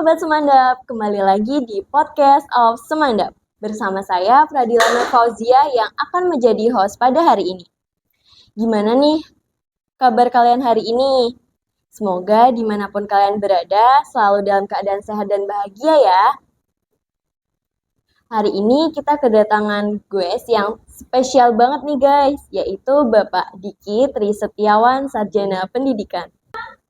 Sobat Semandap, kembali lagi di podcast of Semandap. Bersama saya Pradila Nur Fauzia yang akan menjadi host pada hari ini. Gimana nih kabar kalian hari ini? Semoga dimanapun kalian berada selalu dalam keadaan sehat dan bahagia ya. Hari ini kita kedatangan guest yang spesial banget nih guys, yaitu Bapak Diki Tri Setiawan, Sarjana Pendidikan.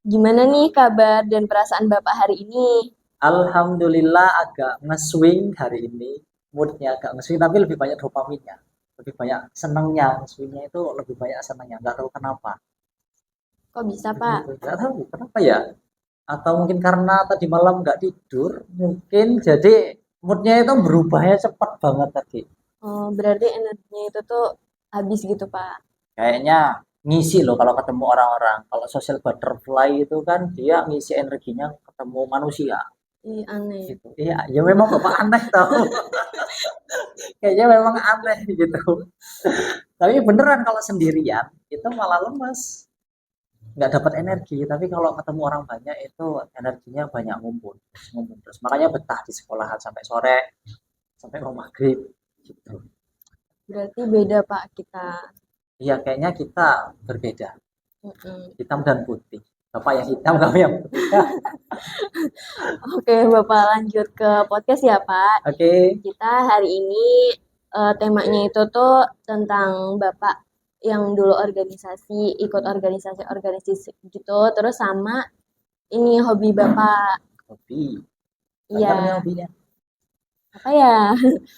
Gimana nih kabar dan perasaan Bapak hari ini? Alhamdulillah agak nge-swing hari ini, moodnya agak nge-swing tapi lebih banyak dopaminnya, lebih banyak senangnya, nge-swingnya itu lebih banyak senangnya, nggak tahu kenapa. Kok bisa Pak? Nggak tahu kenapa ya, atau mungkin karena tadi malam nggak tidur, mungkin jadi moodnya itu berubahnya cepat banget tadi. Oh, berarti energinya itu tuh habis gitu Pak. Kayaknya ngisi loh kalau ketemu orang-orang. Kalau social butterfly itu kan dia ngisi energinya ketemu manusia. Ih, aneh. Gitu. Iya, ya memang bapak aneh tau. Kayaknya memang aneh gitu. Tapi beneran kalau sendirian itu malah lemes, nggak dapat energi. Tapi kalau ketemu orang banyak itu energinya banyak ngumpul terus. Makanya betah di sekolahan sampai sore, sampai mau maghrib gitu. Berarti beda Pak kita. Iya, kayaknya kita berbeda, Mm-mm. hitam dan putih. Bapak yang hitam, kamu yang putih. Oke, Bapak lanjut ke podcast ya Pak. Oke. Kita hari ini temanya itu tuh tentang Bapak yang dulu ikut organisasi gitu, terus sama ini hobi Bapak. Hobi. Iya, Apa namanya hobinya? apa ya?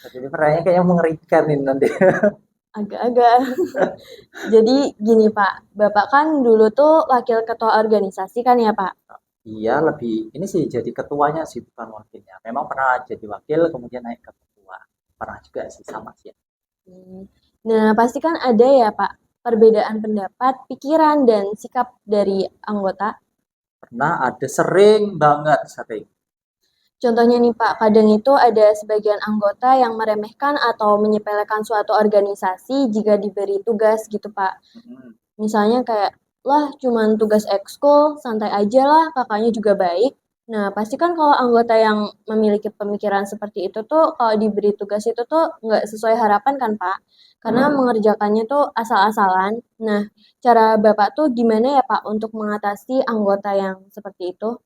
Jadi pertanyaannya kayaknya mengerikan ini nanti. Agak-agak. Jadi gini Pak, Bapak kan dulu tuh wakil ketua organisasi kan ya Pak? Iya, lebih ini sih jadi ketuanya sih bukan wakilnya. Memang pernah jadi wakil kemudian naik ke ketua. Pernah juga sih sama sih. Hmm. Nah, pasti kan ada ya Pak, perbedaan pendapat, pikiran, dan sikap dari anggota. Pernah ada sering banget sering. Contohnya nih Pak, kadang itu ada sebagian anggota yang meremehkan atau menyepelekan suatu organisasi jika diberi tugas gitu Pak. Mm-mm. Misalnya kayak, lah cuman tugas ekskul, santai aja lah, kakaknya juga baik. Nah, pasti kan kalau anggota yang memiliki pemikiran seperti itu tuh, kalau diberi tugas itu tuh nggak sesuai harapan kan, Pak? Karena mengerjakannya tuh asal-asalan. Nah, cara Bapak tuh gimana ya, Pak, untuk mengatasi anggota yang seperti itu?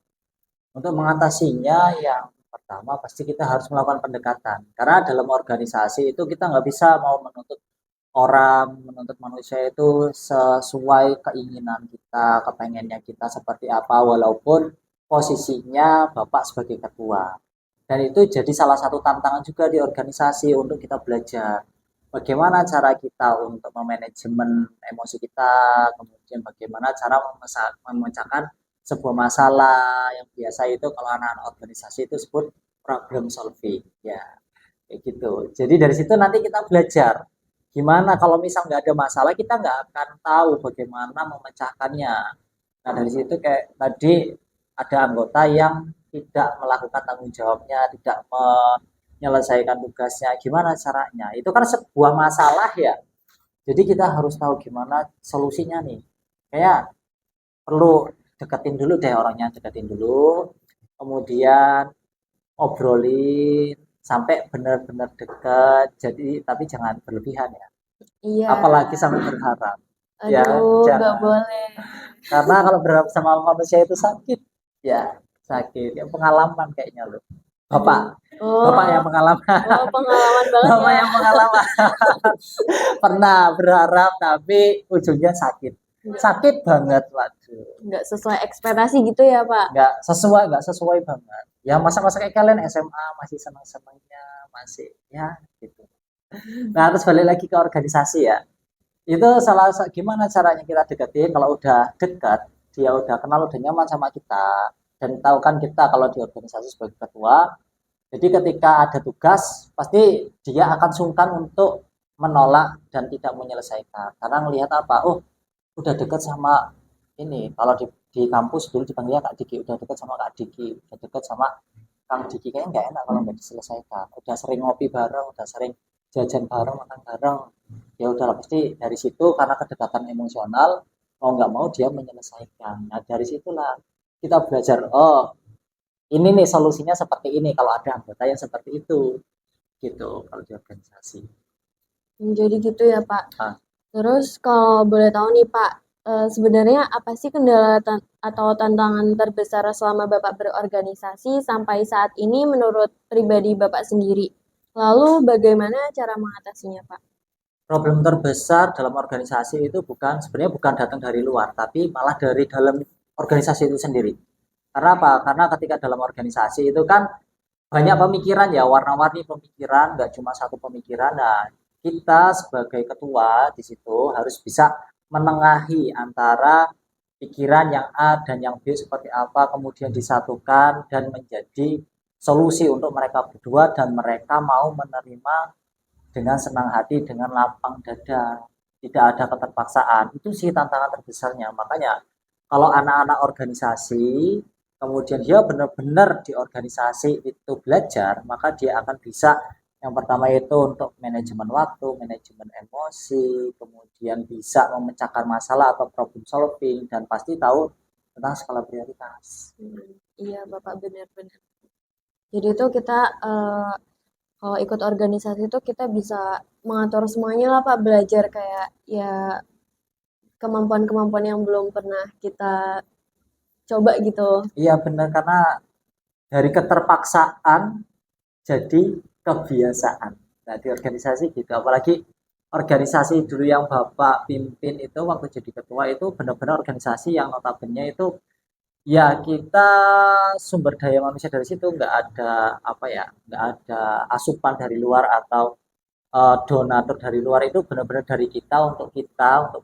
Untuk mengatasinya yang pertama pasti kita harus melakukan pendekatan. Karena dalam organisasi itu kita nggak bisa mau menuntut orang, menuntut manusia itu sesuai keinginan kita, kepengennya kita seperti apa, walaupun posisinya Bapak sebagai ketua. Dan itu jadi salah satu tantangan juga di organisasi untuk kita belajar. Bagaimana cara kita untuk memanajemen emosi kita, kemudian bagaimana cara memecahkan sebuah masalah yang biasa itu kalau anak-anak organisasi itu sebut problem solving. Ya, kayak gitu. Jadi dari situ nanti kita belajar gimana kalau misal nggak ada masalah kita nggak akan tahu bagaimana memecahkannya. Nah dari situ kayak tadi ada anggota yang tidak melakukan tanggung jawabnya, tidak menyelesaikan tugasnya, gimana caranya? Itu kan sebuah masalah ya. Jadi kita harus tahu gimana solusinya nih. Kayak perlu deketin dulu deh orangnya, deketin dulu. Kemudian obrolin sampai benar-benar dekat. Jadi tapi jangan berlebihan ya. Iya, Apalagi sampai berharap. Ya, aduh, nggak jangan. boleh. Karena kalau berharap sama manusia itu sakit. Ya, sakit. Ya pengalaman kayaknya loh. Aduh. Bapak, Bapak Oh, yang pengalaman. oh, pengalaman banget Bapak ya. yang pengalaman. Pernah berharap tapi ujungnya sakit. Sakit banget, waduh. Nggak sesuai ekspektasi gitu ya, Pak? Nggak sesuai banget. Ya masa-masa kayak kalian SMA masih senang-senangnya, masih ya gitu. Nah, terus balik lagi ke organisasi ya. Itu gimana caranya kita deketin kalau udah dekat, dia udah kenal, udah nyaman sama kita dan tahu kan kita kalau di organisasi sebagai ketua, jadi ketika ada tugas pasti dia akan sungkan untuk menolak dan tidak menyelesaikan karena melihat apa, oh udah dekat sama ini, kalau di kampus dulu dipanggilnya Kak Diki, udah dekat sama Kak Diki, udah dekat sama Kang Diki, kayaknya nggak enak kalau nggak diselesaikan, udah sering ngopi bareng, udah sering jajan bareng, makan bareng, ya udah pasti dari situ karena kedekatan emosional mau nggak mau dia menyelesaikan. Nah dari situlah kita belajar, oh ini nih solusinya seperti ini kalau ada anggota yang seperti itu gitu kalau di organisasi. Jadi gitu ya Pak. Nah, Terus kalau boleh tahu nih Pak, sebenarnya apa sih kendala atau tantangan terbesar selama Bapak berorganisasi sampai saat ini menurut pribadi Bapak sendiri? Lalu bagaimana cara mengatasinya Pak? problem terbesar dalam organisasi itu sebenarnya bukan datang dari luar, tapi malah dari dalam organisasi itu sendiri. Karena apa? Karena ketika dalam organisasi itu kan banyak pemikiran ya, warna-warni pemikiran, nggak cuma satu pemikiran. Nah, kita sebagai ketua di situ harus bisa menengahi antara pikiran yang A dan yang B seperti apa, kemudian disatukan dan menjadi solusi untuk mereka berdua dan mereka mau menerima dengan senang hati, dengan lapang dada, tidak ada keterpaksaan. Itu sih tantangan terbesarnya. Makanya kalau anak-anak organisasi, kemudian dia benar-benar di organisasi itu belajar, maka dia akan bisa yang pertama itu untuk manajemen waktu, manajemen emosi, kemudian bisa memecahkan masalah atau problem solving, dan pasti tahu tentang skala prioritas. Iya Bapak benar-benar. Jadi itu kita kalau ikut organisasi itu kita bisa mengatur semuanya lah Pak, belajar kayak ya kemampuan-kemampuan yang belum pernah kita coba gitu. Iya benar, karena dari keterpaksaan jadi kebiasaan. Nah, di organisasi gitu, apalagi organisasi dulu yang Bapak pimpin itu waktu jadi ketua itu benar-benar organisasi yang notabene itu ya kita sumber daya manusia dari situ nggak ada apa ya, nggak ada asupan dari luar atau donatur dari luar, itu benar-benar dari kita untuk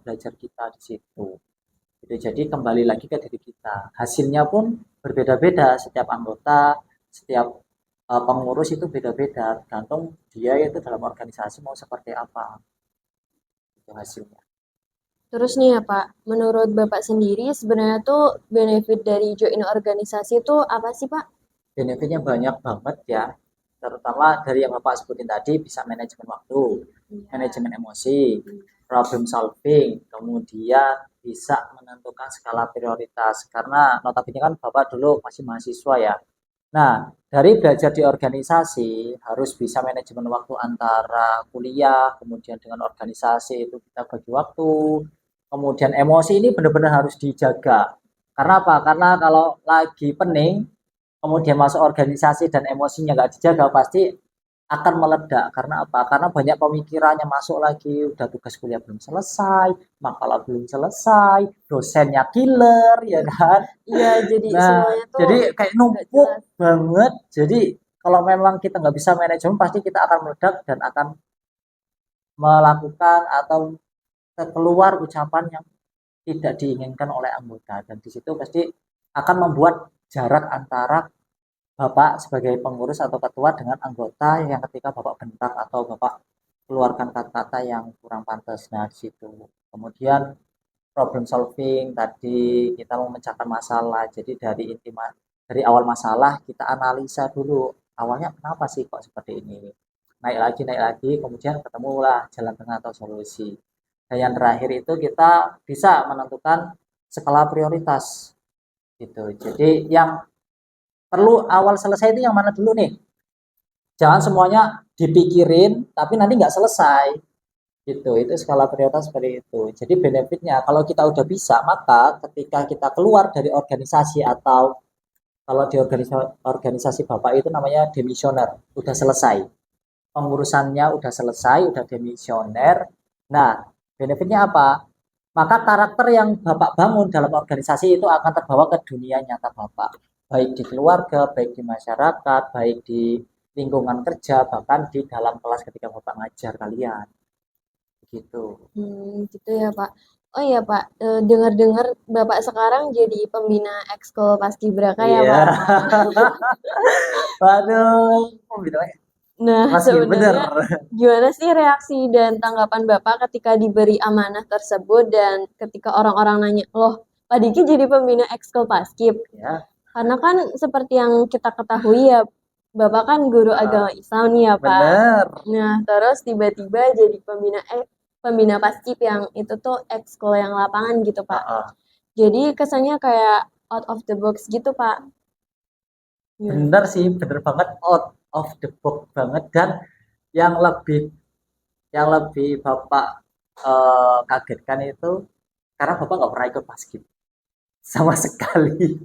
belajar kita di situ. Gitu. Jadi kembali lagi ke diri kita. Hasilnya pun berbeda-beda, setiap anggota, setiap pengurus itu beda-beda, tergantung dia itu dalam organisasi mau seperti apa itu hasilnya. Terus nih ya Pak, menurut Bapak sendiri sebenarnya tuh benefit dari join organisasi itu apa sih Pak? Benefitnya banyak banget ya, terutama dari yang Bapak sebutin tadi, bisa manajemen waktu, Iya. manajemen emosi, problem solving, kemudian bisa menentukan skala prioritas. Karena notabene kan Bapak dulu masih mahasiswa ya. Nah, dari belajar di organisasi harus bisa manajemen waktu antara kuliah, kemudian dengan organisasi itu kita bagi waktu, kemudian emosi ini benar-benar harus dijaga. Karena apa? Karena kalau lagi pening, kemudian masuk organisasi dan emosinya nggak dijaga, pasti akan meledak. Karena apa? Karena banyak pemikirannya masuk lagi, udah tugas kuliah belum selesai, makalah belum selesai, dosennya killer, ya kan? Iya, jadi Nah, semuanya tuh jadi kayak nggak numpuk jelas. banget. Jadi kalau memang kita nggak bisa manajemen, pasti kita akan meledak dan akan melakukan atau keluar ucapan yang tidak diinginkan oleh anggota. Dan di situ pasti akan membuat jarak antara Bapak sebagai pengurus atau ketua dengan anggota yang ketika Bapak bentak atau Bapak keluarkan kata-kata yang kurang pantas. Nah, di situ. Kemudian problem solving tadi kita memecahkan masalah. Jadi dari awal masalah kita analisa dulu. Awalnya kenapa sih kok seperti ini? Naik lagi, kemudian ketemulah jalan tengah atau solusi. Dan yang terakhir itu kita bisa menentukan skala prioritas gitu. Jadi yang perlu awal selesai itu yang mana dulu nih? Jangan semuanya dipikirin tapi nanti nggak selesai gitu. Itu skala prioritas seperti itu. Jadi benefitnya kalau kita udah bisa, maka ketika kita keluar dari organisasi atau kalau di organisasi Bapak itu namanya demisioner, udah selesai pengurusannya, udah selesai, udah demisioner. Nah, benefitnya apa? Maka karakter yang Bapak bangun dalam organisasi itu akan terbawa ke dunia nyata Bapak, baik di keluarga, baik di masyarakat, baik di lingkungan kerja, bahkan di dalam kelas ketika Bapak ngajar kalian gitu. Gitu ya Pak. Oh iya Pak, dengar-dengar Bapak sekarang jadi pembina Ekskul Paskibraka ya Iya. Pak. Waduh, kok gitu ya? Nah, Masih bener. sebenarnya gimana sih reaksi dan tanggapan Bapak ketika diberi amanah tersebut dan ketika orang-orang nanya, loh, Pak Diki jadi pembina Ekskul Paskib? Ya, Karena kan seperti yang kita ketahui ya, Bapak kan guru agama Islam nih ya Pak. bener. Nah, terus tiba-tiba jadi pembina Paskib yang itu tuh ekskul yang lapangan gitu Pak. Heeh. Jadi kesannya kayak out of the box gitu Pak. Gimana bener tuh? sih, bener banget, out of the box banget. Dan yang lebih Bapak kagetkan itu karena Bapak nggak pernah ikut paskib sama sekali.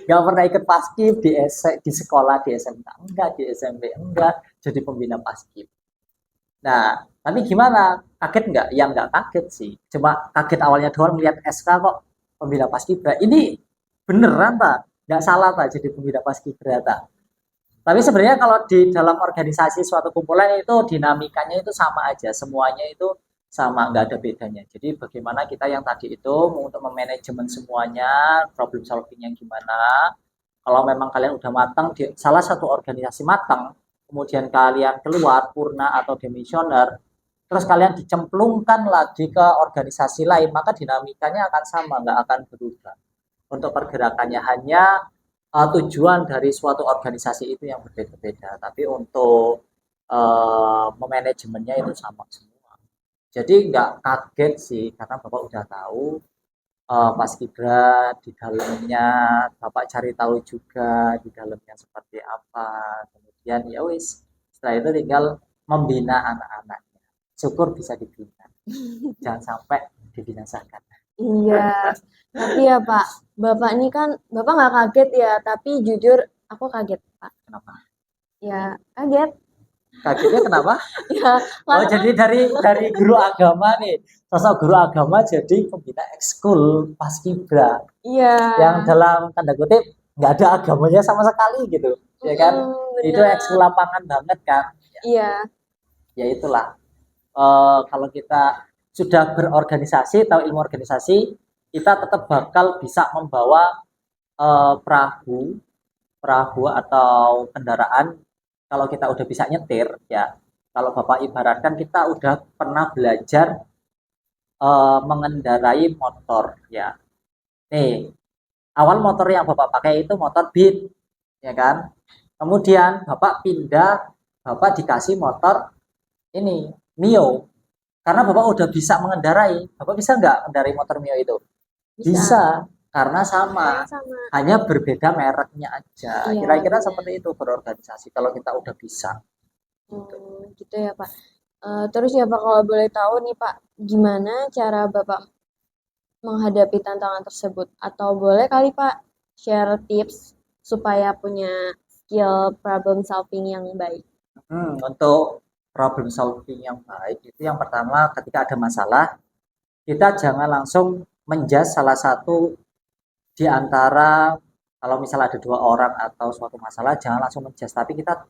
Nggak pernah ikut paskib di sekolah, di SMK enggak, di SMP enggak, jadi pembina paskib. Nah, tapi gimana? Kaget nggak? Ya nggak kaget sih. Cuma kaget awalnya doang lihat SK kok pembina paskibra. Ini beneran tak? Nggak salah tak jadi pembina paskibra tak? Tapi sebenarnya kalau di dalam organisasi suatu kumpulan itu dinamikanya itu sama aja, semuanya itu sama, nggak ada bedanya. Jadi bagaimana kita yang tadi itu untuk memanajemen semuanya, problem solvingnya gimana. Kalau memang kalian udah matang di salah satu organisasi matang, kemudian kalian keluar purna atau demisioner, terus kalian dicemplungkan lagi ke organisasi lain, maka dinamikanya akan sama, nggak akan berubah. Untuk pergerakannya hanya tujuan dari suatu organisasi itu yang berbeda-beda, tapi untuk memanajemennya itu sama semua. Jadi nggak kaget sih karena Bapak udah tahu Pas Kibra di dalamnya, Bapak cari tahu juga di dalamnya seperti apa. Kemudian ya wis, setelah itu tinggal membina anak-anaknya. Syukur bisa dibina, jangan sampai dibinasakan. Iya, tapi ya Pak, Bapak ini kan, Bapak nggak kaget ya, tapi jujur aku kaget Pak. Kenapa? Ya, kaget. Kagetnya kenapa? Ya, Oh, karena jadi dari guru agama nih, sosok guru agama jadi pembina ekskul Paskibra iya, yang dalam tanda kutip nggak ada agamanya sama sekali gitu, ya kan? Itu ekskul bener. lapangan banget kan? Iya, Ya itulah. Kalau kita sudah berorganisasi, tahu ilmu organisasi, kita tetap bakal bisa membawa perahu, atau kendaraan. Kalau kita udah bisa nyetir, ya. Kalau Bapak ibaratkan kita udah pernah belajar mengendarai motor, ya. Nih, awal motor yang Bapak pakai itu motor Beat, ya kan? Kemudian Bapak pindah, Bapak dikasih motor ini Mio. Karena Bapak udah bisa mengendarai, Bapak bisa nggak mengendarai motor Mio itu? bisa. Bisa, karena Karena sama. sama. Hanya berbeda mereknya aja. Iya, Kira-kira benar. seperti itu berorganisasi kalau kita udah bisa. Gitu. Gitu ya Pak. Terus ya Pak, kalau boleh tahu nih Pak, gimana cara Bapak menghadapi tantangan tersebut? Atau boleh kali Pak share tips supaya punya skill problem solving yang baik? Untuk problem solving yang baik itu yang pertama ketika ada masalah, kita jangan langsung menjudge salah satu di antara kalau misalnya ada dua orang atau suatu masalah, jangan langsung menjudge, tapi kita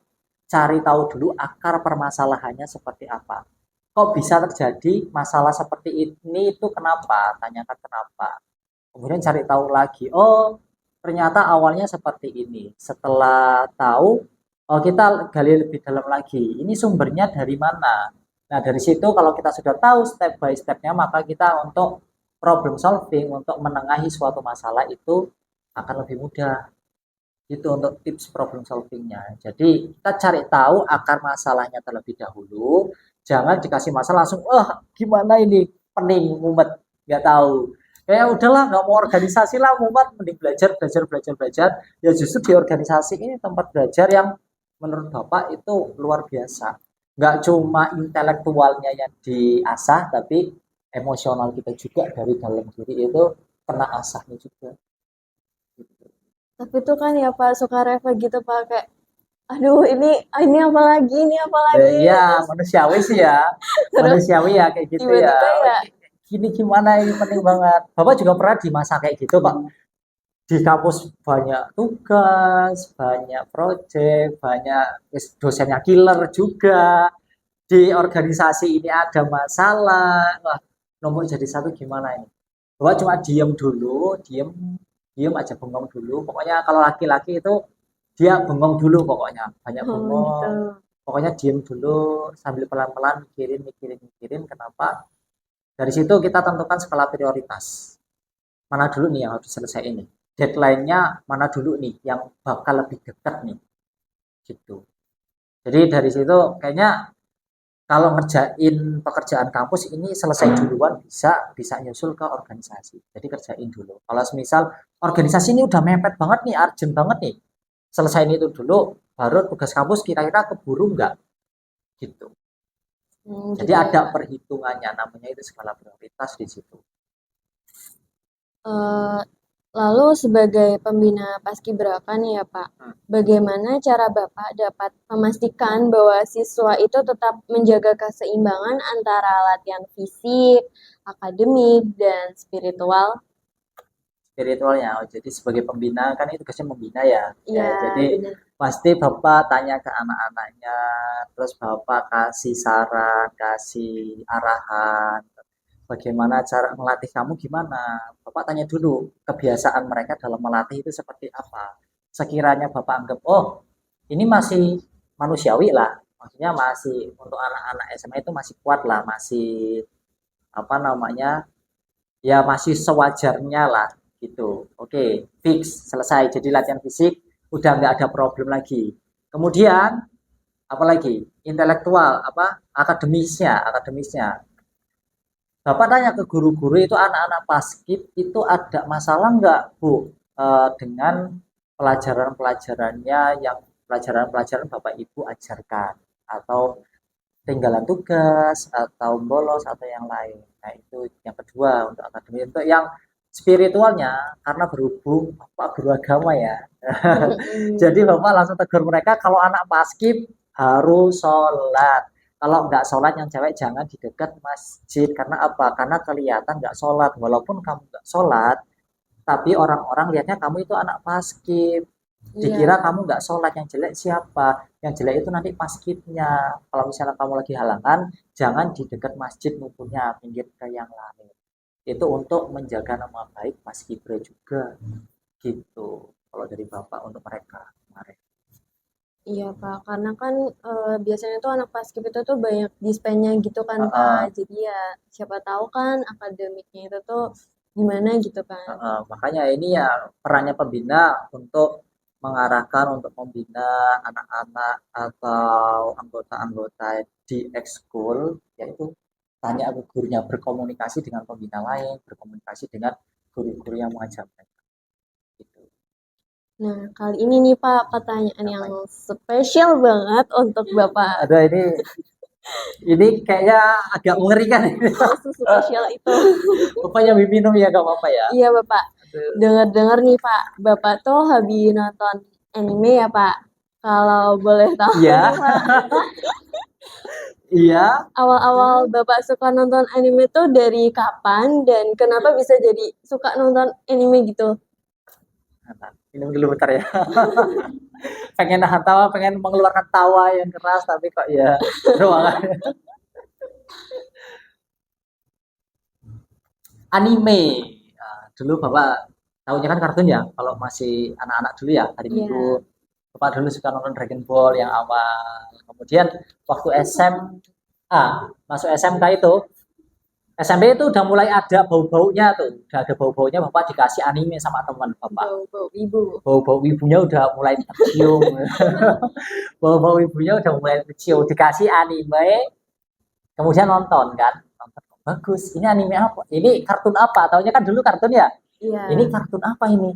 cari tahu dulu akar permasalahannya seperti apa. Kok bisa terjadi masalah seperti ini itu kenapa? Tanyakan kenapa. Kemudian cari tahu lagi. Oh, ternyata awalnya seperti ini. Setelah tahu, oh kita gali lebih dalam lagi. Ini sumbernya dari mana? Nah, dari situ kalau kita sudah tahu step by stepnya, maka kita untuk problem solving, untuk menengahi suatu masalah itu akan lebih mudah. Itu untuk tips problem solvingnya. Jadi kita cari tahu akar masalahnya terlebih dahulu. Jangan dikasih masalah langsung, wah gimana ini, pening, mumet, nggak tahu. Kayak udahlah, nggak mau organisasi lah, mumet, mending belajar, belajar, belajar, belajar. Ya justru di organisasi ini tempat belajar yang menurut Bapak itu luar biasa. Nggak cuma intelektualnya yang diasah, tapi emosional kita juga dari dalam diri itu kena asahnya juga. Tapi tuh kan ya Pak suka refleks gitu Pak kayak aduh ini apa lagi ini apa lagi Ya terus manusiawi sih ya, terus manusiawi ya kayak gitu ya. tiba-tiba Oh, ya gini gimana ini penting banget. Bapak juga pernah di masa kayak gitu, Pak. Di kampus banyak tugas, banyak proyek, banyak dosennya killer juga. Di organisasi ini ada masalah. Wah, nomor jadi satu gimana ini? Bapak cuma diem dulu, diem, diem aja bengong dulu. Pokoknya kalau laki-laki itu dia bengong dulu pokoknya, banyak oh gitu. bengong. Pokoknya diem dulu sambil pelan-pelan mikirin, mikirin, mikirin kenapa. Dari situ kita tentukan skala prioritas. Mana dulu nih yang harus selesai ini. Deadline-nya mana dulu nih yang bakal lebih dekat nih. Gitu. Jadi dari situ kayaknya kalau ngerjain pekerjaan kampus ini selesai duluan bisa nyusul ke organisasi. Jadi kerjain dulu. Kalau misal organisasi ini udah mepet banget nih, urgent banget nih. Selesaiin itu dulu, baru tugas kampus kira-kira keburu nggak gitu. Jadi gitu ada ya. perhitungannya, namanya itu skala prioritas di situ. Eee, Lalu sebagai pembina paskibraka nih ya Pak, Hmm. bagaimana cara Bapak dapat memastikan bahwa siswa itu tetap menjaga keseimbangan antara latihan fisik, akademik, dan spiritual? Spiritualnya, oh, jadi sebagai pembina kan itu tugasnya membina ya. Ya, Iya, jadi benar. pasti Bapak tanya ke anak-anaknya, terus Bapak kasih saran, kasih arahan, bagaimana cara melatih kamu gimana. Bapak tanya dulu kebiasaan mereka dalam melatih itu seperti apa. Sekiranya Bapak anggap, oh ini masih manusiawi lah, maksudnya masih untuk anak-anak SMA itu masih kuat lah, masih apa namanya, ya masih sewajarnya lah gitu. Oke, fix, selesai. Jadi latihan fisik udah nggak ada problem lagi. Kemudian apalagi intelektual, apa akademisnya. Bapak tanya ke guru-guru itu anak-anak paskib itu ada masalah nggak Bu dengan pelajaran-pelajarannya, yang pelajaran-pelajaran Bapak Ibu ajarkan, atau tinggalan tugas atau bolos atau yang lain. Nah, itu yang kedua untuk akademik. Untuk yang spiritualnya, karena berhubung Bapak guru agama ya. Jadi Bapak langsung tegur mereka, kalau anak paskib harus sholat. Kalau nggak sholat yang cewek jangan di dekat masjid. Karena apa? Karena kelihatan nggak sholat. Walaupun kamu nggak sholat, tapi orang-orang lihatnya kamu itu anak paskib. Dikira Iya, kamu nggak sholat, yang jelek siapa? Yang jelek itu nanti paskibnya. Kalau misalnya kamu lagi halangan, jangan di dekat masjid ngumpulnya, pinggir ke yang lain. Itu untuk menjaga nama baik paskibra juga. Gitu. Kalau dari Bapak untuk mereka kemarin. iya Pak, karena kan biasanya tuh anak paskib itu tuh banyak dispennya gitu kan Pak. Uh, Jadi ya siapa tahu kan akademiknya itu tuh gimana gitu kan. Makanya ini ya perannya pembina untuk mengarahkan, untuk membina anak-anak atau anggota-anggota di ekskul, yaitu tanya ke gurunya, berkomunikasi dengan pembina lain, berkomunikasi dengan guru-guru yang mengajar mereka. Gitu. Nah, kali ini nih Pak, pertanyaan Apa yang ini? spesial banget untuk Bapak. Ada ini kayaknya agak mengerikan ini. Oh, spesial itu. Bapak yang minum ya gak apa-apa ya. Iya Bapak, Aduh. dengar-dengar nih Pak, Bapak tuh habis nonton anime ya Pak. Kalau boleh tahu Iya, nih Pak, iya. awal-awal Bapak suka nonton anime tuh dari kapan dan kenapa bisa jadi suka nonton anime gitu? Nah, minum dulu bentar ya. Pengen nahan tawa, pengen mengeluarkan tawa yang keras, tapi kok ya ruangan. Anime. Nah, dulu Bapak tahunya kan kartun ya, kalau masih anak-anak dulu ya, hari Minggu. Iya, Bapak dulu suka nonton Dragon Ball yang awal. Kemudian waktu SMA, masuk SMK itu, SMP itu udah mulai ada bau-baunya tuh. Udah ada bau-baunya, Bapak dikasih anime sama teman Bapak. bau-bau ibu. Bau-bau ibunya udah mulai tercium. Bau-bau ibunya udah mulai tercium. Dikasih anime, kemudian nonton kan. Nonton, bagus, ini anime apa? Ini kartun apa? Taunya kan dulu kartun ya. Ini Iya. kartun apa ini?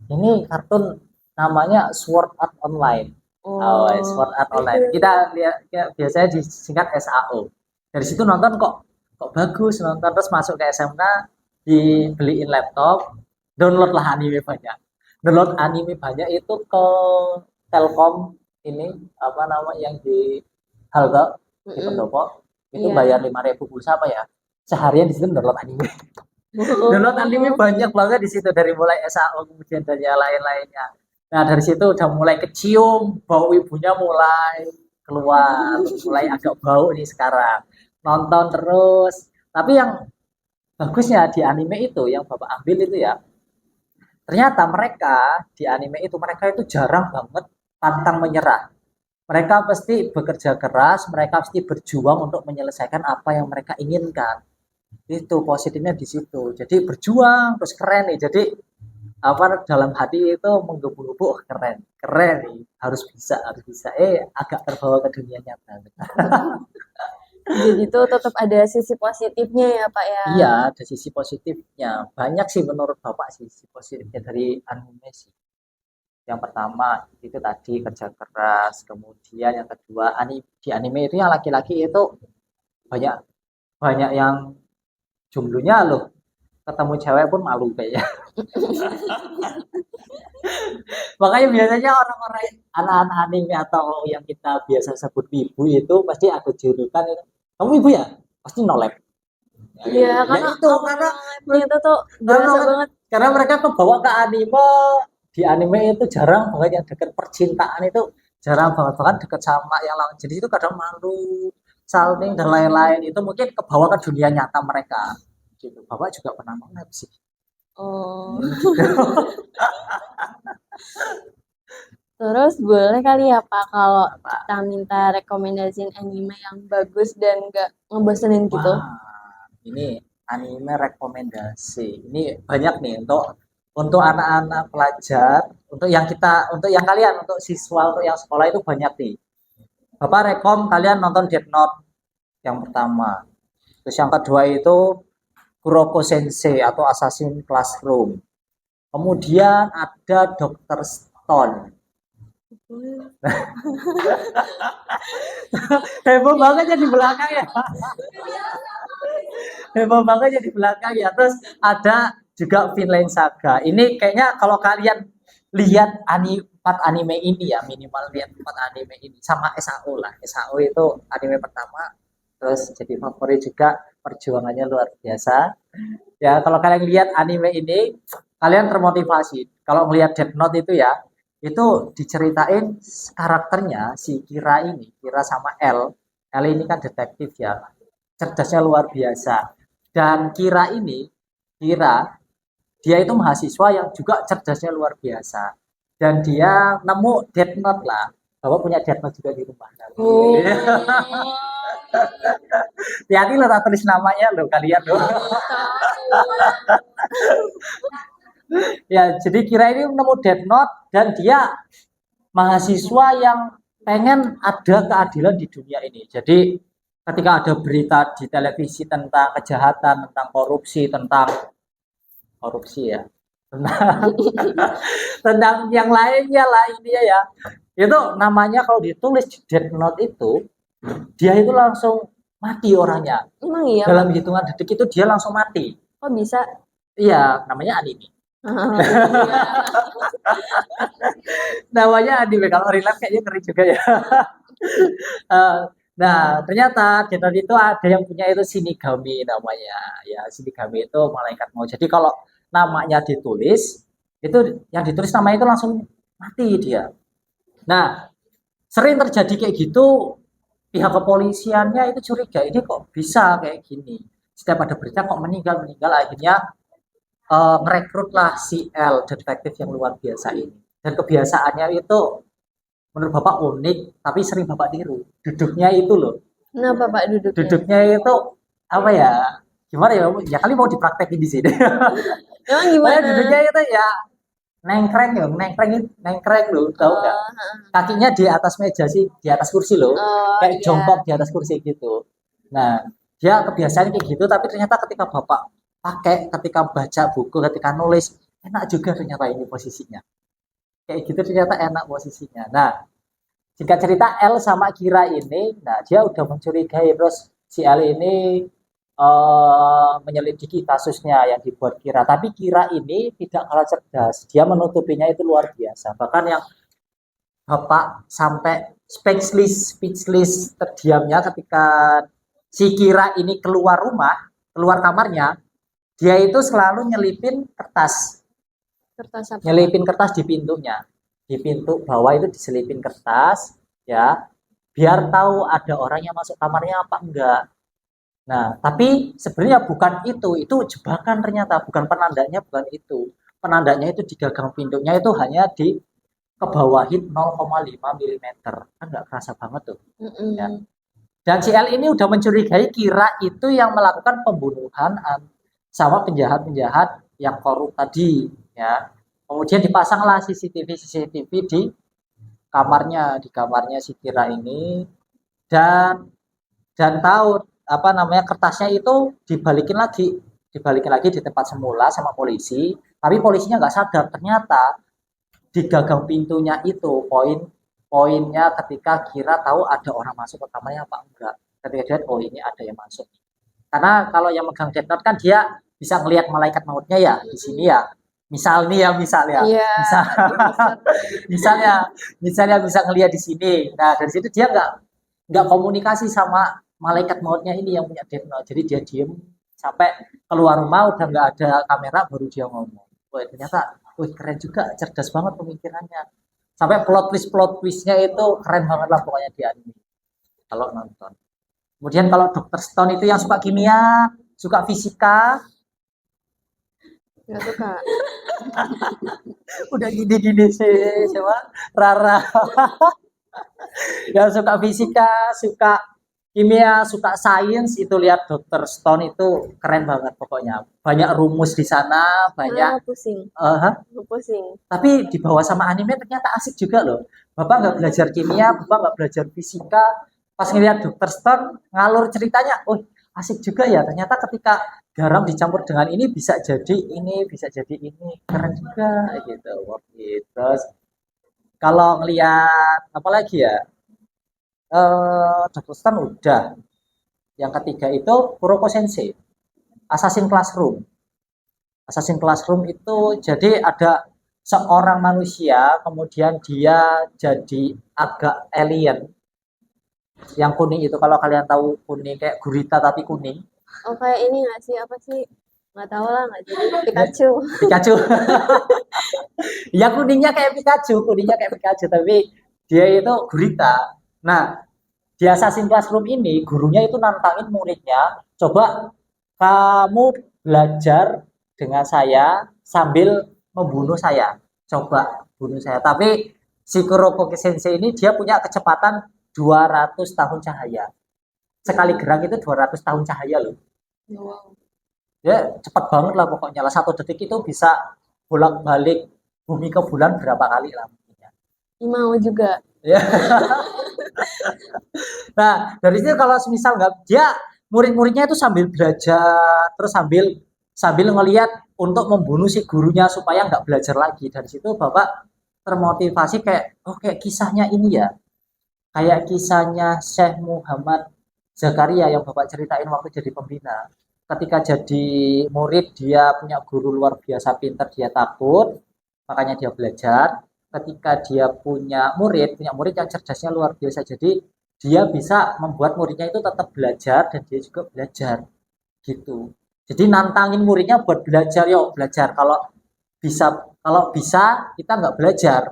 Ini kartun namanya Sword Art Online. Oh, Oh, Sword Art apa itu? Online. Kita lihat ya, biasanya disingkat SAO. Dari situ nonton kok bagus, nonton terus masuk ke SMK, dibeliin laptop, download lah anime banyak. Download anime banyak itu ke Telkom, ini apa nama yang di Halte di Mm-mm. Pendopo, itu bayar Iya. 5.000 pulsa apa ya? Seharian di situ download anime. Download anime Oh, banyak banget di situ, dari mulai SAO kemudian dan yang lain-lainnya. Nah, dari situ udah mulai kecium bau ibunya, mulai keluar, mulai agak bau nih sekarang. Nonton terus. Tapi yang bagusnya di anime itu yang Bapak ambil itu ya, ternyata mereka di anime itu mereka itu jarang banget pantang menyerah. Mereka pasti bekerja keras, mereka pasti berjuang untuk menyelesaikan apa yang mereka inginkan. Itu positifnya di situ. Jadi berjuang terus keren nih. Jadi apa, dalam hati itu menggebu-gebu, oh, keren keren nih, harus bisa agak terbawa ke dunia nyata. jadi tuh tetap ada sisi positifnya ya Pak ya. Iya, ada sisi positifnya banyak sih menurut Bapak, sisi positifnya dari anime sih. Yang pertama itu tadi kerja keras, kemudian yang kedua di anime itu yang laki-laki itu banyak banyak yang jomblonya loh, ketemu cewek pun malu kayaknya. Makanya biasanya orang-orang anak-anak anime atau yang kita biasa sebut ibu itu pasti ada julukan itu. Kamu ibu ya? Pasti nolep. Iya, Ya karena itu karena awal-awalnya itu tuh berasa karena, banget. karena mereka kebawa ke anime, di anime itu jarang banget yang deket percintaan itu, jarang banget bahkan deket sama yang lain. Jadi itu kadang malu, salting dan lain-lain itu mungkin kebawa ke dunia nyata mereka. Gitu. Bapak juga pernah nolep sih. Oh, Gitu. terus boleh kali ya Pak kalau Apa? kita minta rekomendasiin anime yang bagus dan gak ngebosenin gitu. Wah, ini anime rekomendasi. Ini banyak nih untuk anak-anak pelajar, untuk yang kalian, untuk siswa, untuk yang sekolah itu banyak nih. Bapak rekom kalian nonton Death Note yang pertama. Terus yang kedua itu Kuroko Sensei atau Assassin Classroom. Kemudian ada Dr. Stone. Heboh banget ya di belakang ya. Heboh banget ya di belakang ya. Terus ada juga Vinland Saga. Ini kayaknya kalau kalian lihat 4 anime ini ya, minimal lihat 4 anime ini sama SAO lah. SAO itu anime pertama, terus jadi favorit juga, perjuangannya luar biasa. Ya, kalau kalian lihat anime ini, kalian termotivasi. Kalau melihat Death Note itu ya, itu diceritain karakternya si Kira ini, Kira sama L. L ini kan detektif ya, cerdasnya luar biasa. Dan Kira, dia itu mahasiswa yang juga cerdasnya luar biasa. Dan dia nemu Death Note lah. Bapak punya Death Note juga di rumah. Oh, Hati-hati lo tak tulis namanya lo kalian lo. Ya, jadi Kira ini nemu Death Note dan dia mahasiswa yang pengen ada keadilan di dunia ini. Jadi ketika ada berita di televisi tentang kejahatan, tentang korupsi ya, tentang, tentang yang lainnya lah ini ya, itu namanya kalau ditulis di Death Note itu, dia itu langsung mati orangnya. emang iya Dalam Pak? hitungan detik itu dia langsung mati. Kok bisa? Iya, namanya anime. Iya. Namanya anime. Kalau real life kayaknya ngeri juga ya. Eh, nah, ternyata di Death itu ada yang punya itu Shinigami namanya. Ya, Shinigami itu malaikat maut. Jadi kalau namanya ditulis, itu yang ditulis namanya itu langsung mati dia. Nah, sering terjadi kayak gitu, pihak kepolisiannya itu curiga, ini kok bisa kayak gini. Setiap ada berita kok meninggal, akhirnya merekrutlah si L, detektif yang luar biasa ini. Dan kebiasaannya itu menurut Bapak unik, tapi sering Bapak tiru. Duduknya itu loh, Kenapa Pak duduknya? duduknya itu apa ya? Gimana ya? Ya kali mau dipraktekin di sini. Emang Pokoknya gimana? duduknya itu ya nengkreng loh, tahu nggak? Oh, Kakinya di atas meja sih, di atas kursi loh, oh kayak iya. jongkok di atas kursi gitu. Nah, dia kebiasaannya kayak gitu, tapi ternyata ketika Bapak pakai, ketika baca buku, ketika nulis, enak juga ternyata ini posisinya. Kayak gitu ternyata enak posisinya. Nah, singkat cerita L sama Kira ini, nah dia udah mencurigai terus si L ini menyelidiki kasusnya yang dibuat Kira. Tapi Kira ini tidak kalah cerdas. Dia menutupinya itu luar biasa. Bahkan yang Bapak sampai speechless terdiamnya ketika si Kira ini keluar rumah, keluar kamarnya, dia itu selalu Kertas apa Pak? nyelipin kertas di pintunya. Di pintu bawah itu diselipin kertas, ya, biar tahu ada orang yang masuk kamarnya apa enggak. Nah, tapi sebenarnya bukan itu jebakan ternyata, bukan penandanya, bukan itu. Penandanya itu di gagang pintunya itu hanya di kebawahin 0,5 mm. Kan nggak kerasa banget tuh. Ya. Mm-mm. Dan si L ini udah mencurigai Kira itu yang melakukan pembunuhan sama penjahat-penjahat yang korup tadi. Ya. Kemudian dipasanglah CCTV di kamarnya si Kira ini, dan tahu apa namanya kertasnya itu dibalikin lagi di tempat semula sama polisi, tapi polisinya nggak sadar ternyata di gagang pintunya itu poinnya ketika Kira tahu ada orang masuk ke kamarnya apa enggak. Ketika dia oh ini ada yang masuk. Karena kalau yang megang Death Note kan dia bisa ngelihat malaikat mautnya ya di sini ya. Misal nih ya, Iya, misal bisa. misalnya misalnya bisa ngelihat di sini. Nah, dari situ dia nggak komunikasi sama malaikat mautnya ini yang punya Death Note. Jadi dia diem sampai keluar rumah udah nggak ada kamera baru dia ngomong. Wah, ternyata wih keren juga, cerdas banget pemikirannya. Sampai plot twistnya itu keren banget lah pokoknya di anime kalau nonton. Kemudian kalau Dr. Stone itu yang suka kimia, suka fisika, Nggak suka. udah gini-gini sih, siapa? Rara. Yang suka fisika, suka kimia, suka sains itu lihat Dr. Stone itu keren banget pokoknya. Banyak rumus di sana, banyak Pusing. uh, Pusing. tapi dibawa sama anime ternyata asik juga loh. Bapak nggak belajar kimia, bapak nggak belajar fisika, pas ngeliat Dr. Stone ngalur ceritanya, oh asik juga ya. Ternyata ketika garam dicampur dengan ini bisa jadi ini, bisa jadi ini, keren juga gitu. Wah, gitu. Terus kalau ngeliat apa lagi ya, Dr. Stone udah. Yang ketiga itu Kuroko Sensei, Assassin Classroom. Assassin Classroom itu jadi ada seorang manusia, kemudian dia jadi agak alien. Yang kuning itu kalau kalian tahu kuning kayak gurita tapi kuning. Oh, kayak ini nggak sih? Apa sih? Nggak tahu lah, nggak jadi. Pikachu. Pikachu. Ya kuningnya kayak Pikachu tapi dia itu gurita. Nah, di Assassin Classroom ini gurunya itu nantangin muridnya, coba kamu belajar dengan saya sambil membunuh saya. Coba bunuh saya. Tapi si Kurokoki Sensei ini dia punya kecepatan 200 tahun cahaya. Sekali gerak itu 200 tahun cahaya loh. Wow. Ya cepat banget lah pokoknya lah. 1 detik itu bisa bolak-balik bumi ke bulan berapa kali lah. Mau juga. Ya. Nah, dari situ kalau semisal nggak dia murid-muridnya itu sambil belajar terus sambil sambil ngelihat untuk membunuh si gurunya supaya nggak belajar lagi. Dari situ Bapak termotivasi kayak oh kayak kisahnya ini ya. Kayak kisahnya Syekh Muhammad Zakaria yang Bapak ceritain waktu jadi pembina. Ketika jadi murid dia punya guru luar biasa pintar, dia takut, makanya dia belajar. Ketika dia punya murid yang cerdasnya luar biasa. Jadi dia bisa membuat muridnya itu tetap belajar dan dia juga belajar gitu. Jadi nantangin muridnya buat belajar, yuk belajar. Kalau bisa kita nggak belajar.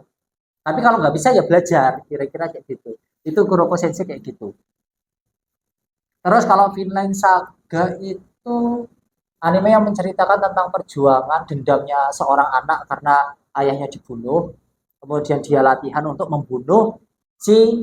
Tapi kalau nggak bisa ya belajar, kira-kira kayak gitu. Itu Kuroko Sensei kayak gitu. Terus kalau Vinland Saga itu anime yang menceritakan tentang perjuangan dendamnya seorang anak karena ayahnya dibunuh. Kemudian dia latihan untuk membunuh si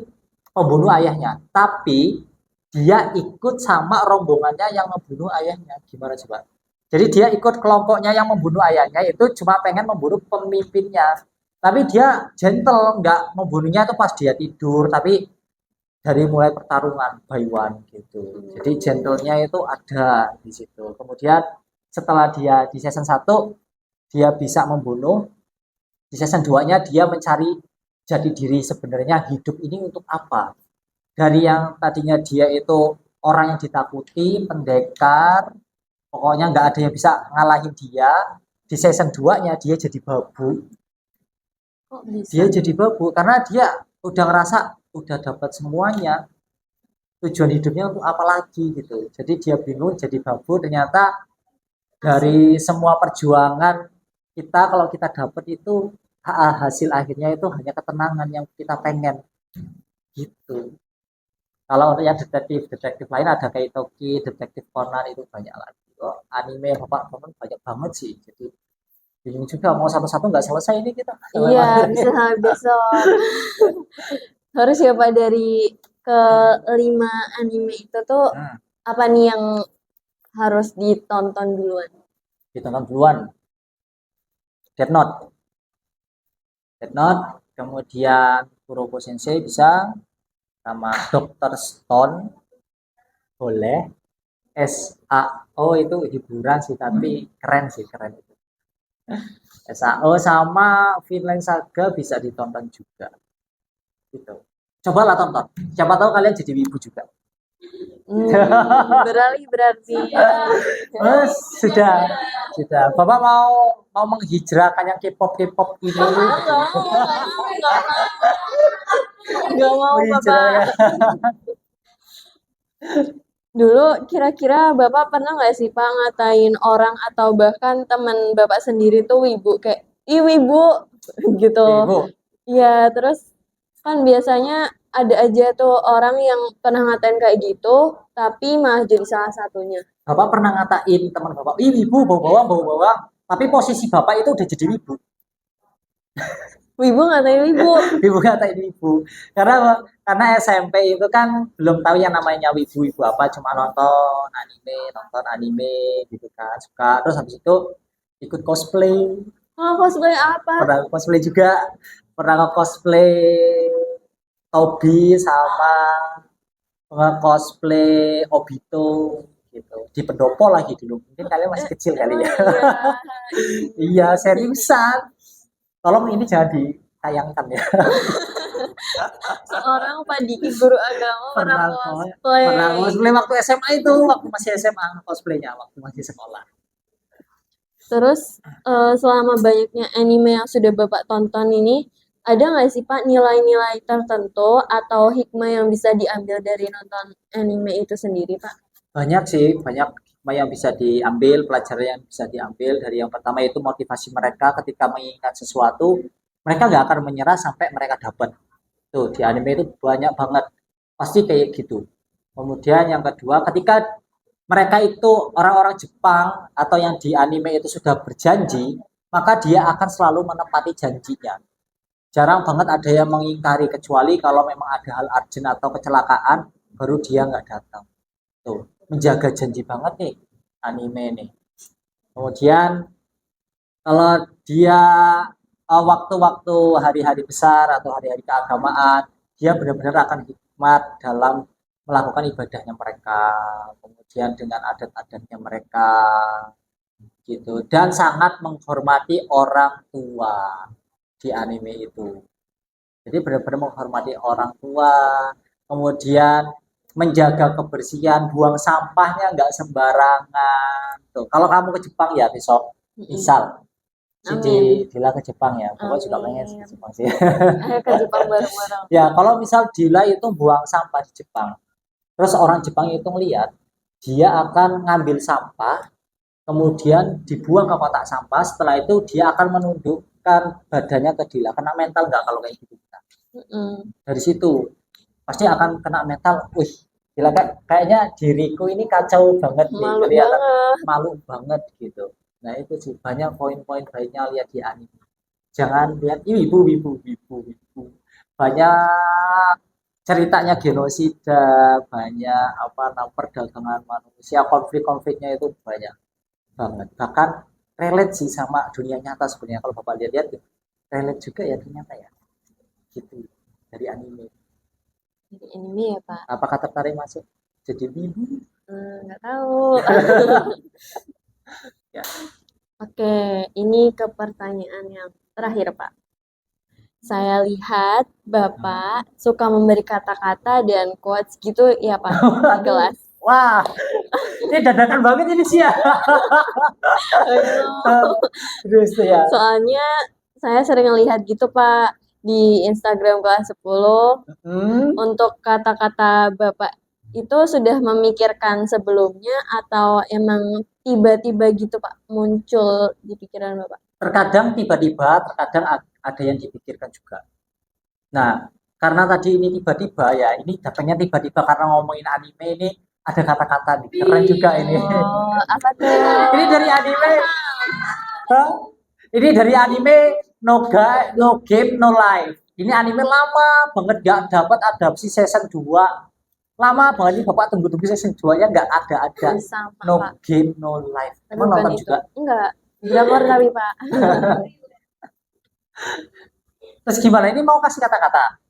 pembunuh ayahnya. Tapi dia ikut sama rombongannya yang membunuh ayahnya. Gimana coba? Jadi dia ikut kelompoknya yang membunuh ayahnya itu cuma pengen membunuh pemimpinnya. Tapi dia gentle, nggak membunuhnya itu pas dia tidur, tapi dari mulai pertarungan by one gitu. Jadi gentlenya itu ada di situ. Kemudian setelah dia di season 1 dia bisa membunuh, di season 2-nya dia mencari jadi diri sebenarnya hidup ini untuk apa. Dari yang tadinya dia itu orang yang ditakuti, pendekar, pokoknya nggak ada yang bisa ngalahin dia. Di season 2-nya dia jadi babu. Kok bisa? Dia jadi babu karena dia udah ngerasa udah dapat semuanya. Tujuan hidupnya untuk apa lagi gitu. Jadi dia bingung jadi babu ternyata dari semua perjuangan kita kalau kita dapat itu hasil akhirnya itu hanya ketenangan yang kita pengen gitu. Kalau untuk yang detektif lain ada kayak Toki, detektif Conan itu banyak lagi. Oh, anime Bapak tonton banyak banget sih. Jadi bingung juga mau satu-satu nggak selesai ini kita. Iya, bisa sampai besok. Harus ya Pak, dari kelima anime itu tuh Hmm, apa nih yang harus ditonton duluan? ditonton duluan. Death Note. Death Note, kemudian Kuroko Sensei bisa, sama Dr. Stone boleh. SAO itu hiburan sih tapi keren sih keren itu. SAO sama Vinland Saga bisa ditonton juga. Gitu. Cobalah tonton. Siapa tahu kalian jadi wibu juga. Beralih berarti. Oh, sudah. Bapak mau menghijrahkan yang K-pop ini. Nggak mau Bapak. Menghijrahkan. Dulu kira-kira Bapak pernah nggak sih Pak ngatain orang atau bahkan teman Bapak sendiri tuh wibu kayak, ih wibu gitu. Wibu. Iya, terus kan biasanya ada aja tuh orang yang pernah ngatain kayak gitu, tapi malah jadi salah satunya. Bapak pernah ngatain teman Bapak, ih wibu bawa bawang. Tapi posisi Bapak itu udah jadi wibu. Wibu ngatain wibu. Wibu ngatain wibu. Karena SMP itu kan belum tahu yang namanya wibu apa, cuma nonton anime gitu kan, suka. Terus habis itu ikut cosplay. Oh, cosplay apa? Pernah cosplay juga. Pernah cosplay Tobi sama nge-cosplay Obito gitu. Di pendopo lagi dulu. Mungkin kalian masih kecil kali ya. Iya, seriusan. Tolong ini jangan ditayangkan ya. Seorang Pak Diki guru agama pernah cosplay. Pernah cosplay waktu SMA itu, waktu masih SMA cosplaynya, waktu masih sekolah. Terus selama banyaknya anime yang sudah Bapak tonton ini, ada nggak sih Pak nilai-nilai tertentu atau hikmah yang bisa diambil dari nonton anime itu sendiri Pak? Banyak sih, banyak hikmah yang bisa diambil, pelajaran yang bisa diambil. Dari yang pertama itu motivasi mereka ketika mengingat sesuatu, mereka nggak akan menyerah sampai mereka dapat. Tuh, di anime itu banyak banget. Pasti kayak gitu. Kemudian yang kedua, ketika mereka itu orang-orang Jepang atau yang di anime itu sudah berjanji, maka dia akan selalu menepati janjinya. Jarang banget ada yang mengingkari, kecuali kalau memang ada hal urgent atau kecelakaan, baru dia nggak datang. Tuh, menjaga janji banget nih anime nih. Kemudian kalau dia waktu-waktu hari-hari besar atau hari-hari keagamaan, dia benar-benar akan hikmat dalam melakukan ibadahnya mereka, kemudian dengan adat-adatnya mereka, gitu. Dan sangat menghormati orang tua di anime itu. Jadi benar-benar menghormati orang tua, kemudian menjaga kebersihan, buang sampahnya nggak sembarangan. Tuh, kalau kamu ke Jepang ya besok, misal Dila ke Jepang ya, pokoknya juga pengen ke Jepang sih. Ke Jepang bareng-bareng. Ya, kalau misal Dila itu buang sampah di Jepang, terus orang Jepang itu ngeliat, dia akan ngambil sampah, kemudian dibuang ke kotak sampah, setelah itu dia akan menundukkan badannya ke Dila. Kena mental nggak kalau kayak gitu? Dari situ, pasti akan kena mental, wih, Dila kayaknya diriku ini kacau banget nih, kelihatan malu banget gitu. Nah itu sih, banyak poin-poin baiknya lihat di anime. Jangan lihat wibu. Banyak ceritanya genosida, banyak perdagangan manusia, konfliknya itu banyak banget. Bahkan relate sih sama dunia nyata sebenarnya, kalau Bapak lihat relate juga ya ternyata ya. Gitu dari anime. Dari anime ya Pak. Apakah tertarik masuk jadi wibu? Nggak tahu. Ya. Oke, ini ke pertanyaan yang terakhir Pak. Saya lihat Bapak suka memberi kata-kata dan quotes gitu ya Pak di kelas. Wah, ini dadakan banget ini sih ya. Terus ya. Soalnya saya sering lihat gitu Pak di Instagram kelas 10 untuk kata-kata Bapak itu sudah memikirkan sebelumnya atau emang tiba-tiba gitu Pak muncul di pikiran Bapak? Terkadang tiba-tiba, terkadang ada yang dipikirkan juga. Nah, karena tadi ini tiba-tiba ya, ini datangnya tiba-tiba karena ngomongin anime ini ada kata-kata nih, keren juga ini. Oh, apa tuh? Ini dari anime. Ini dari anime No Game No Life. Ini anime lama banget gak dapat adapsi season 2. Lama banget nih Bapak tunggu-tunggu season 2-nya nggak ada. No Pak. Game No Life. Emang nonton itu juga? Enggak. Drakor tapi Pak. Terus gimana? Ini mau kasih kata-kata?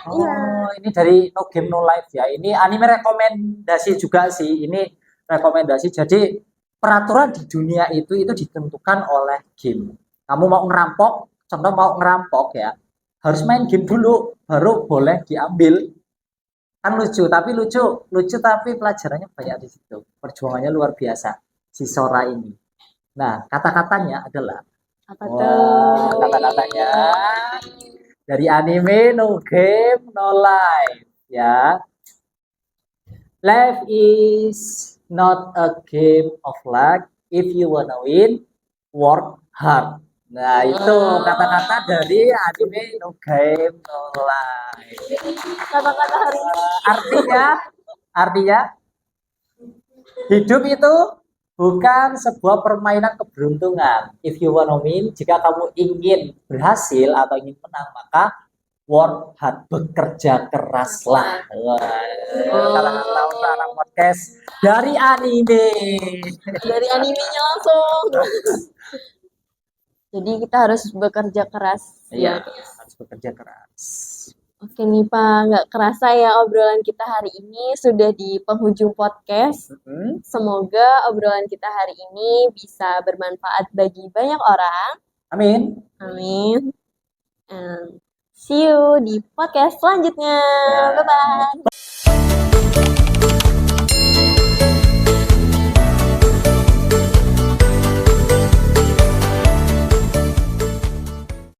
Oh, ini dari No Game No Life ya. Ini anime rekomendasi juga sih. Ini rekomendasi. Jadi peraturan di dunia itu ditentukan oleh game. Kamu mau ngerampok, contoh mau ngerampok ya, harus main game dulu baru boleh diambil. Kan lucu, tapi lucu tapi pelajarannya banyak di situ. Perjuangannya luar biasa si Sora ini. Nah, kata-katanya adalah Apa wah, tuh? kata-katanya dari anime No Game No Life ya. Life is not a game of luck. If you wanna win, work hard. Nah, itu kata-kata dari anime No Game No Life. Kata-kata hari ini. Artinya hidup itu bukan sebuah permainan keberuntungan. If you wanna win, jika kamu ingin berhasil atau ingin menang, maka work hard, bekerja keraslah. Kata-kata untuk anak podcast dari anime. Dari animenya langsung. Jadi kita harus bekerja keras. Iya, Ya. harus bekerja keras. Oke nih Pak, nggak kerasa ya obrolan kita hari ini sudah di penghujung podcast. Semoga obrolan kita hari ini bisa bermanfaat bagi banyak orang. Amin. Amin. And see you di podcast selanjutnya. Ya. Bye-bye.